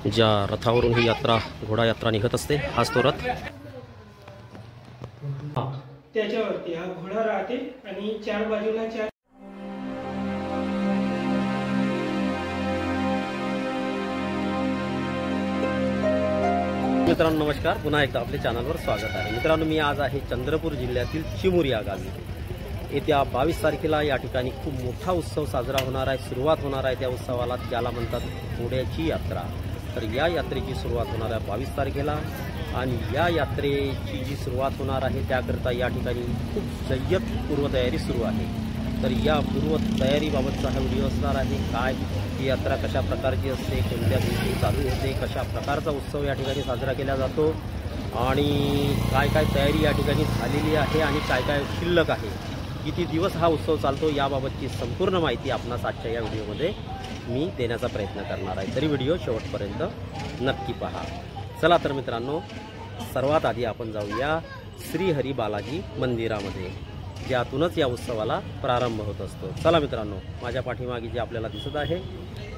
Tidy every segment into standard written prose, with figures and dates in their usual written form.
ज्या रथावरून ही यात्रा घोडा यात्रा निघत असते हाच तो रथ। त्याच्यावरती हा घोडा राहते आणि चार बाजूला चार। मित्रांनो नमस्कार, पुन्हा एकदा आपल्या चॅनलवर स्वागत आहे। मित्रांनो मी आज आहे चंद्रपूर जिल्ह्यातील चिमूर या गावी। येत्या 22 तारखेला या ठिकाणी खूप मोठा उत्सव साजरा होणार आहे, सुरुवात होणार आहे त्या उत्सवाला, ज्याला म्हणतात घोड्याची यात्रा। तर या यात्रेची सुरुवात होणार आहे 22 तारखेला आणि या यात्रेची जी सुरुवात होणार आहे त्याकरता या ठिकाणी खूप जय्यत पूर्वतयारी सुरू आहे। तर या पूर्वतयारीबाबतचा हा व्हिडिओ असणार आहे। काय ही यात्रा कशा प्रकारची असते, कोणत्या दिवशी चालू होते, कशा प्रकारचा उत्सव या ठिकाणी साजरा केला जातो आणि काय काय तयारी या ठिकाणी झालेली आहे आणि काय काय शिल्लक आहे, किती दिवस हा उत्सव चालतो याबाबतची संपूर्ण माहिती आपणास आजच्या या व्हिडिओमध्ये मी देण्याचा प्रयत्न करणार आहे। तरी व्हिडिओ शेवटपर्यंत नक्की पहा। चला तर मित्रांनो, सर्वात आधी आपण जाऊया श्री हरी बालाजी मंदिरामध्ये, ज्यातूनच या उत्सवाला प्रारंभ होत असतो। चला मित्रांनो, माझ्या पाठीमागे जे आपल्याला दिसत आहे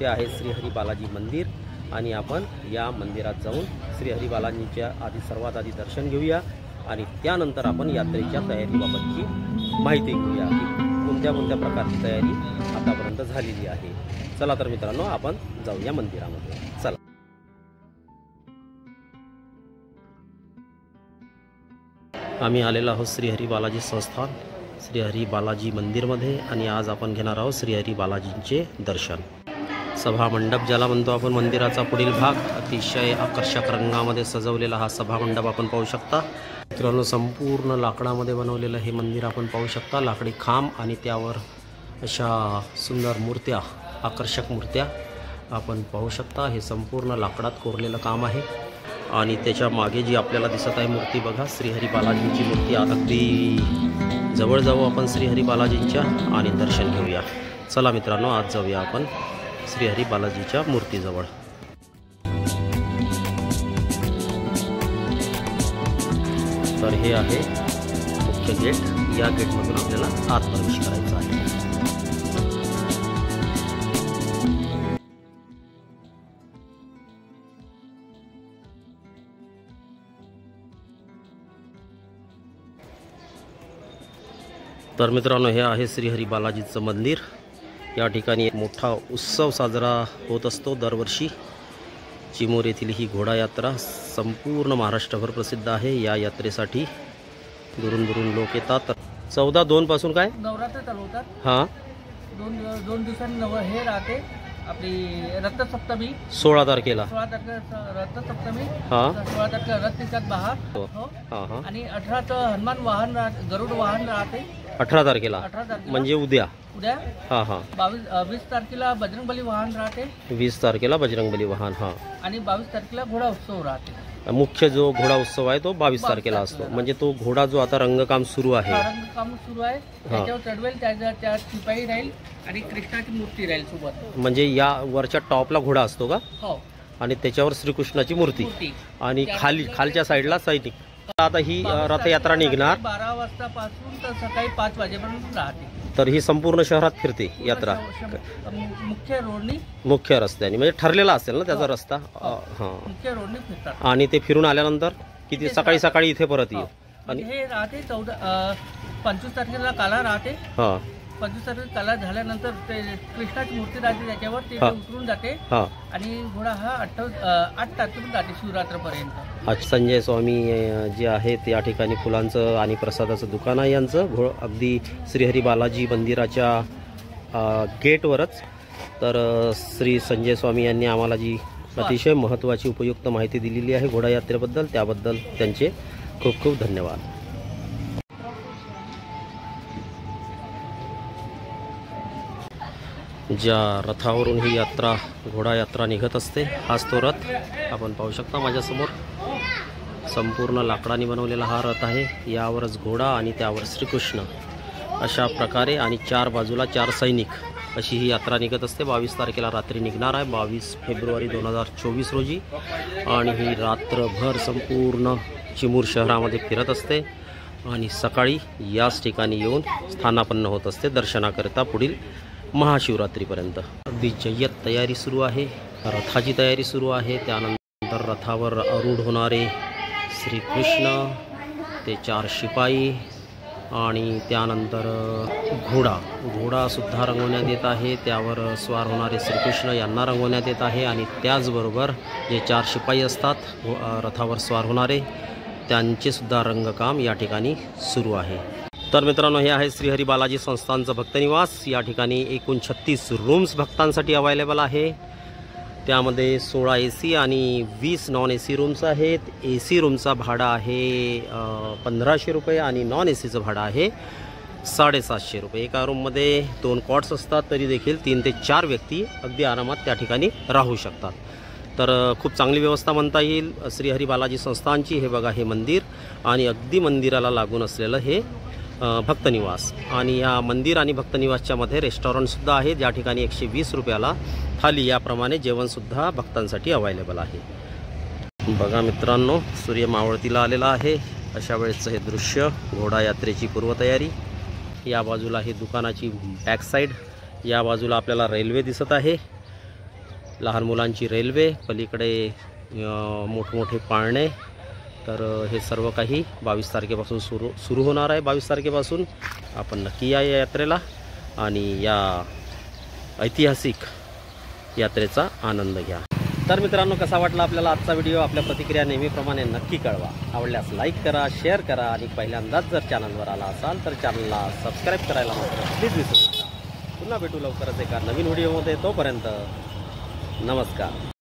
ते आहे श्री हरी बालाजी मंदिर आणि आपण या मंदिरात जाऊन श्री हरी बालाजींच्या सर्वात आधी दर्शन घेऊया आणि त्यानंतर आपण यात्रेच्या तयारीबाबतची माहिती घेऊया की कोणत्या कोणत्या प्रकारची तयारी आतापर्यंत झालेली आहे। चला तर मित्रांनो, आपण जाऊया मंदिरामध्ये। चला। आम्ही आलेलो आहोत श्री हरी बालाजी संस्थान श्री हरी बालाजी मंदिरमध्ये आणि आज आपण घेणार आहोत श्री हरी बालाजींचे दर्शन। सभा मंडप ज्याला म्हणतो आपण, मंदिराचा पुढील भाग अतिशय आकर्षक रंगामध्ये सजवलेला हा सभा मंडप आपण पाहू शकता। मित्रांनो, संपूर्ण लाकडामध्ये बनवलेलं हे मंदिर आपण पाहू शकता। लाकडी खांब आणि त्यावर अशा सुंदर मूर्त्या, आकर्षक मूर्त्या आपण पाहू शकता। हे संपूर्ण लाकडात कोरलेलं काम आहे आणि त्याच्या मागे जी आपल्याला दिसत आहे मूर्ती बघा, श्री हरी बालाजींची मूर्ती। अगदी जवळ जाऊ आपण श्री हरी बालाजींच्या आणि दर्शन घेऊया। चला मित्रांनो, आज जाऊया आपण श्री हरी बालाजीच्या मूर्तीजवळ। तर हे आहे मुख्य गेट, या गेटमधून आपल्याला आत प्रवेश करायचा आहे। तर मित्रांनो, हे आहे श्री हरी बालाजीचं मंदिर। या ठिकाणी एक मोठा उत्सव साजरा होत असतो दरवर्षी। चिमूर येथील ही घोडा यात्रा संपूर्ण महाराष्ट्रभर प्रसिद्ध आहे। या यात्रेसाठी दुरून दुरून लोक येतात। 14/2 पासून काय नवरात्र चालू होतात। हां, दोन दिवसांनी हे राहते आपली रथसप्तमी। 16 तारखेला 16 तारखेला रथसप्तमी। हां, 16 तारखेला रथ निघतात बाहेर। हो। हां हां। आणि 18 हनुमान वाहन गरुड वाहन राहते 18 तारखेला, 18 तारखेला म्हणजे उद्या। हां हां। 20 तारखेला बजरंगबली वाहन राहते। 20 तारखेला बजरंगबली वाहन। हां। आणि 22 तारखेला घोडा उत्सव राहते। मुख्य जो घोडा उत्सव आहे तो 22 तारखेला असतो। म्हणजे तो घोडा जो आता रंगकाम सुरू आहे, रंगकाम सुरू आहे, त्याच्यावर चढवेल, त्या शिपाई राहील आणि कृष्णाची मूर्ती राहील सोबत। म्हणजे या वरच्या टॉपला घोडा असतो का? हो। आणि त्याच्यावर श्रीकृष्णाची मूर्ती आणि खालच्या साईडला सैनिक। आता ही रथयात्रा निघणार 12 वाजतापासून तर सकाळी 5 वाजेपर्यंत राहते। तर ही संपूर्ण शहरात फिरते यात्रा, मुख्य रस्त्याने, म्हणजे ठरलेला असेल ना त्याचा रस्ता। हां, मुख्य रोडने फिरतात आणि ते फिरून आल्यानंतर किती सकाळी इथे परत येईल। आणि हे राहते 25 तारखेला काला राहते। हां, 25 तारखेला काला झाल्यानंतर ते कृष्णाची मूर्ती राहते, त्याच्यावर ते उतरून जाते आणि घोडा हा 8 तारखेपर्यंत राहते, शिवरात्रपर्यंत। आज संजय स्वामी जे आहेत या ठिकाणी फुलांचं आणि प्रसादाचं दुकान आहे यांचं, अगदी श्रीहरी बालाजी मंदिराच्या गेटवरच। तर श्री संजय स्वामी यांनी आम्हाला जी अतिशय महत्त्वाची उपयुक्त माहिती दिलेली आहे घोडा यात्रेबद्दल, त्याबद्दल त्यांचे खूप खूप धन्यवाद। ज्या रथावरून ही यात्रा घोडा यात्रा निघत असते हाच तो रथ आपण पाहू शकता माझ्यासमोर। संपूर्ण लाकडाने बनवलेला हा रथ आहे, यावरच घोडा आणि त्यावर श्रीकृष्ण अशा प्रकारे आणि 4 बाजूला 4 सैनिक अशी ही यात्रा निघत असते। 22 तारखेला रात्री निघणार आहे, 22 फेब्रुवारी 2024 रोजी। आणि ही रात्रभर संपूर्ण चिमूर शहरामध्ये फिरत असते आणि सकाळी याच ठिकाणी येऊन स्थानापन्न होत असते दर्शनाकरिता पुढील महाशिवरात्रीपर्यंत। अगदी जय्यत तयारी सुरू आहे रथाची तयारी सुरू आहे। त्यानंतर रथावर आरूढ होणारे श्रीकृष्ण, ते 4 शिपाई आणि त्यानंतर घोडासुद्धा रंगवण्यात येत आहे। त्यावर स्वार होणारे श्रीकृष्ण यांना रंगवण्यात येत आहे आणि त्याचबरोबर जे 4 शिपाई असतात रथावर स्वार होणारे त्यांचेसुद्धा रंगकाम या ठिकाणी सुरू आहे। तर मित्रांनो, हे आहे श्रीहरी बालाजी संस्थानचं भक्तनिवास। या ठिकाणी एकूण 36 रूम्स भक्तांसाठी अवेलेबल आहे। त्यामध्ये 16 AC आणि 20 नॉन AC रूम्स आहेत। AC रूमचा भाडा आहे 1500 रुपये आणि नॉन ACचं भाडं आहे 750 रुपये। एका रूममध्ये 2 कॉट्स असतात, तरी देखील 3 ते 4 व्यक्ती अगदी आरामात त्या ठिकाणी राहू शकतात। तर खूप चांगली व्यवस्था म्हणता येईल श्रीहरी बालाजी संस्थानची। हे बघा, हे मंदिर आणि अगदी मंदिराला लागून असलेलं हे भक्तनिवास। आणि या मंदिर आणि भक्तनिवासच्या मध्ये रेस्टॉरंटसुद्धा आहे, ज्या ठिकाणी 120 रुपयाला थाली याप्रमाणे जेवणसुद्धा भक्तांसाठी अवेलेबल आहे। बघा मित्रांनो, सूर्य मावळतीला आलेला आहे। अशा वेळेचं हे दृश्य, घोडा यात्रेची पूर्वतयारी। या बाजूला हे दुकानाची बॅक साईड, या बाजूला आपल्याला रेल्वे दिसत आहे, लहान मुलांची रेल्वे, पलीकडे मोठमोठे पाळणे। तर हे सर्व काही 22 तारखेपासून सुरू होणार आहे। 22 तारखेपासून आपण नक्की या यात्रेला आणि या ऐतिहासिक यात्रेचा आनंद घ्या। तर मित्रांनो, कसा वाटला आपल्याला आजचा व्हिडिओ? आपल्या प्रतिक्रिया नेहमीप्रमाणे नक्की कळवा। आवडल्यास लाईक करा, शेअर करा आणि पहिल्यांदाच जर चॅनलवर आला असाल तर चॅनलला सबस्क्राईब करायला मात्र प्लीज विसरू नका। पुन्हा भेटू लवकरच एका नवीन व्हिडिओमध्ये। तोपर्यंत नमस्कार।